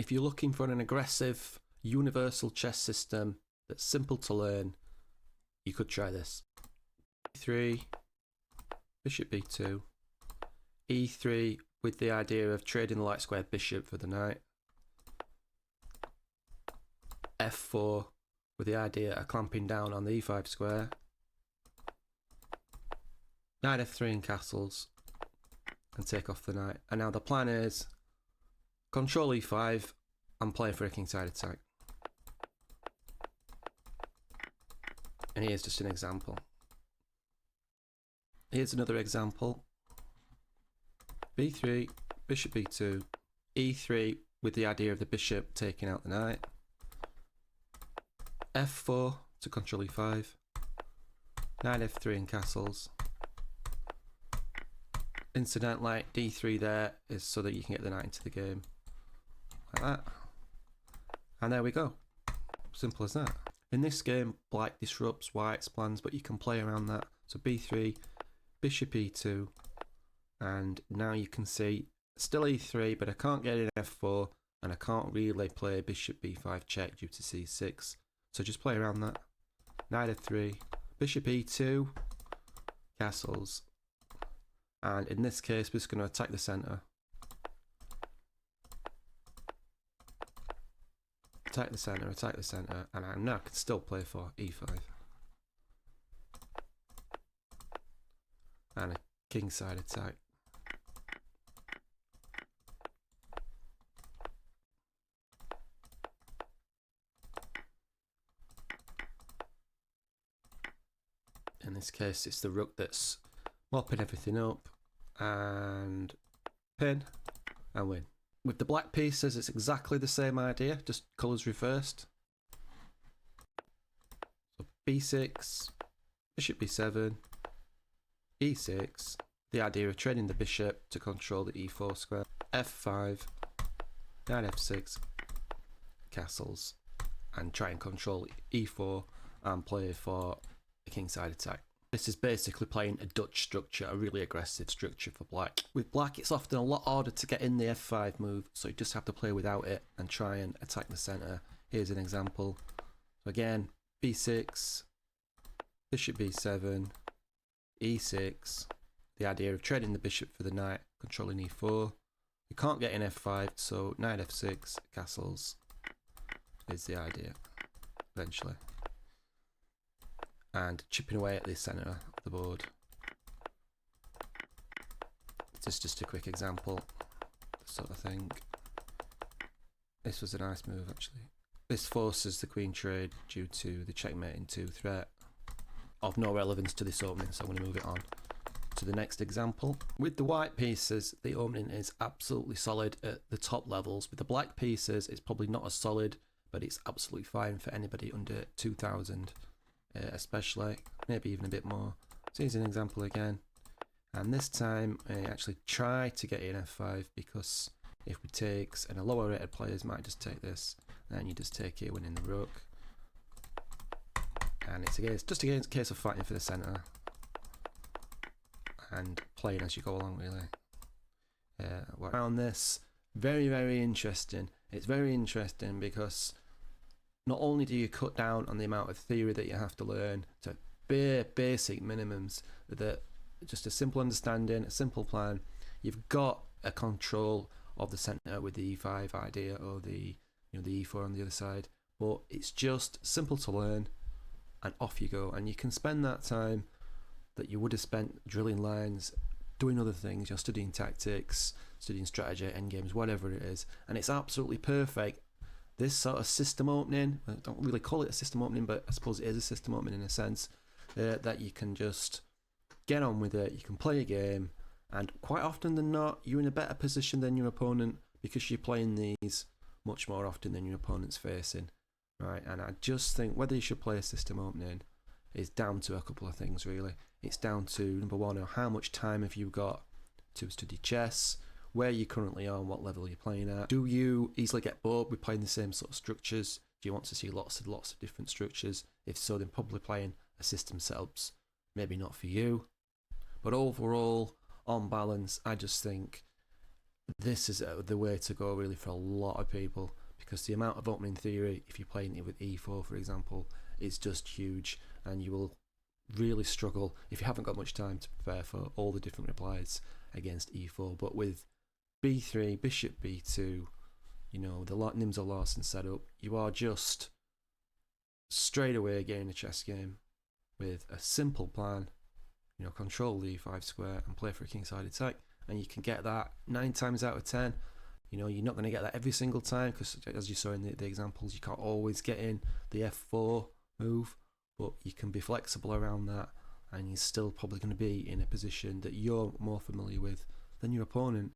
If you're looking for an aggressive, universal chess system that's simple to learn, you could try this. E3, bishop b2, e3 with the idea of trading the light square bishop for the knight, f4 with the idea of clamping down on the e5 square, knight f3 in castles, and take off the knight. And now the plan is control e5 and play for a kingside attack. And here's just an example. Here's another example. b3, bishop b2, e3 with the idea of the bishop taking out the knight, f4 to control e5, knight f3 in castles. Incidentally, d3 there is so that you can get the knight into the game. Like that. And there we go. Simple as that. In this game, black disrupts white's plans, but you can play around that. So b3, bishop e2, and now you can see still e3, but I can't get in f4, and I can't really play bishop b5 check due to c6. So just play around that. Knight f3, bishop e2, castles, and in this case we're just going to attack the centre. Attack the centre, and I now can still play for e5. And a kingside attack. In this case, it's the rook that's mopping everything up, and pin and win. With the black pieces, it's exactly the same idea, just colours reversed. So b6, bishop b7, e6, the idea of trading the bishop to control the e4 square, f5, knight f6, castles, and try and control e4 and play for a kingside attack. This is basically playing a Dutch structure, a really aggressive structure for black. With black, it's often a lot harder to get in the f5 move, so you just have to play without it and try and attack the centre. Here's an example. So again, b6, bishop b7, e6, the idea of trading the bishop for the knight, controlling e4. You can't get in f5, so knight f6, castles is the idea, eventually. And chipping away at the centre of the board. This is just a quick example, sort of thing. This was a nice move, actually. This forces the queen trade due to the checkmating 2 threat. Of no relevance to this opening, so I'm going to move it on to the next example. With the white pieces, the opening is absolutely solid at the top levels. With the black pieces, it's probably not as solid, but it's absolutely fine for anybody under 2000. Especially, maybe even a bit more. So here's an example again, and this time I actually try to get in f5, because if we takes, and a lower rated players might just take this, then you just take it, winning the rook, and it's just a case of fighting for the centre and playing as you go along, really. Around this, very interesting. It's very interesting because not only do you cut down on the amount of theory that you have to learn to bare basic minimums, that just a simple understanding, a simple plan, you've got a control of the centre with the e5 idea, or the the e4 on the other side, but it's just simple to learn, and off you go. And you can spend that time that you would have spent drilling lines, doing other things, studying tactics, studying strategy, endgames, whatever it is, and it's absolutely perfect. This sort of system opening, I don't really call it a system opening, but I suppose it is a system opening in a sense, that you can just get on with it, you can play a game, and quite often than not, you're in a better position than your opponent, because you're playing these much more often than your opponent's facing, right? And I just think whether you should play a system opening is down to a couple of things, really. It's down to, number one, how much time have you got to study chess, where you currently are and what level you're playing at. Do you easily get bored with playing the same sort of structures? Do you want to see lots of different structures? If so, then probably playing a system setup's maybe not for you. But overall, on balance, I just think this is the way to go really for a lot of people, because the amount of opening theory, if you're playing it with e4 for example, is just huge, and you will really struggle if you haven't got much time to prepare for all the different replies against e4. But with b3, bishop b2, the Nimzo Larsen setup, you are just straight away getting a chess game with a simple plan. Control the e5 square and play for a kingside attack, and you can get that 9 times out of 10. You're not going to get that every single time, because as you saw in the examples, you can't always get in the f4 move, but you can be flexible around that, and you're still probably going to be in a position that you're more familiar with than your opponent.